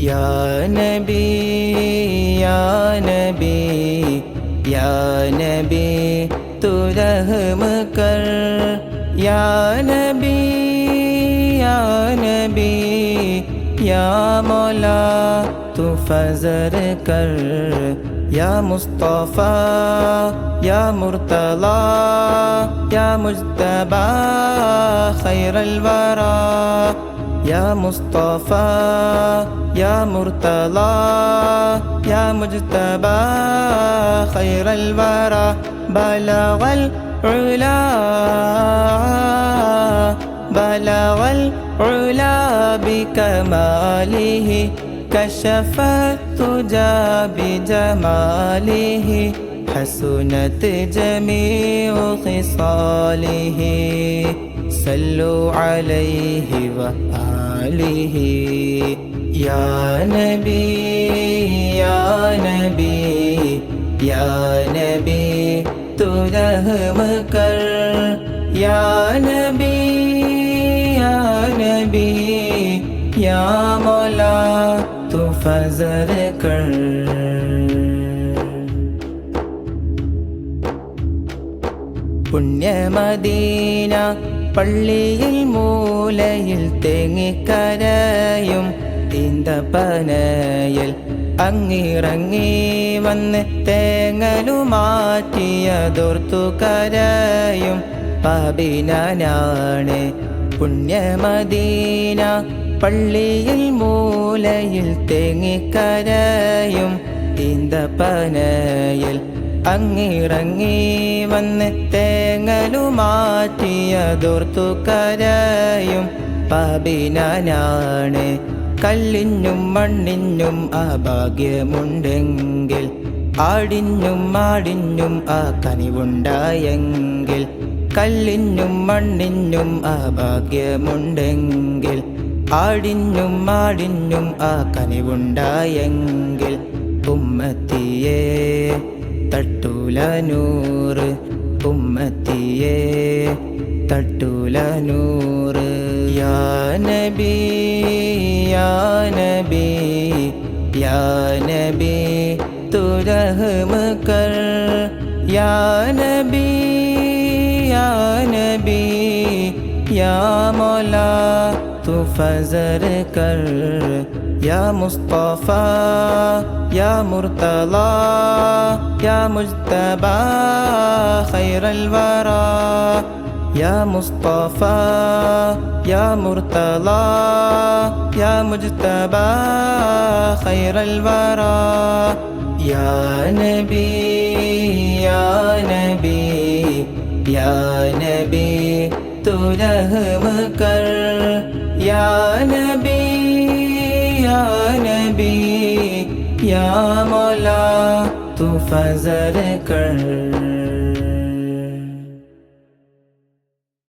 या नबी या नबी या नबी तू रहम कर। या नबी या नबी या मौला तू फजर कर। या मुस्तफ़ा या मुर्तला या मुज्तबा खैरल वरा। या मुस्तफ़ा या मुर्तला या मुज्तबा खैरल वरा। बलगल उला बलगल उला बिकमालिहि कशफत तुजा बिजमालिहि हसनत जमीउ खिसालिहि। सल्लु अलैहि व आलिहि। या नबी या नबी या नबी तू रहम कर। या नबी या नबी या मौला तू फजर कर। പുണ്യമദീന പള്ളിയിൽ മൂലയിൽ തേങ്ങിക്കരയും ഈന്തപ്പനയിൽ അങ്ങിറങ്ങി വന്ന് തേങ്ങലുമാറ്റിയതോർത്തു കരയും പാപിനാണ്। പുണ്യമദീന പള്ളിയിൽ മൂലയിൽ തേങ്ങിക്കരയും ഈന്തപ്പനയിൽ അങ്ങിറങ്ങി വന്ന് തേങ്ങലുമാറ്റിയതോർത്തു കരയും പാപിനാണ്। കല്ലിനും മണ്ണിനും ആ ഭാഗ്യമുണ്ടെങ്കിൽ ആടിനും ആടിനും ആ കനിവുണ്ടായെങ്കിൽ। കല്ലിനും മണ്ണിനും ആ ഭാഗ്യമുണ്ടെങ്കിൽ ആടിനും ആടിനും ആ കനിവുണ്ടായെങ്കിൽ। ഉമ്മത്തിയെ തട്ടൂല നൂറ് ഉമ്മത്തിയെ തട്ടൂല നൂറ്। യാ നബി യാ നബി യാ നബി തൂ रहम कर। या नबी या नबी या मौला तू फजर कर। या मुस्तफ़ा या मुर्तला या मुज्तबा खैरल वरा। या मुस्तफ़ा या मुर्तला या मुज्तबा खैरल वरा। या नबी या नबी या नबी तू रहम कर। या नबी या नबी या मौला तू फजर कर।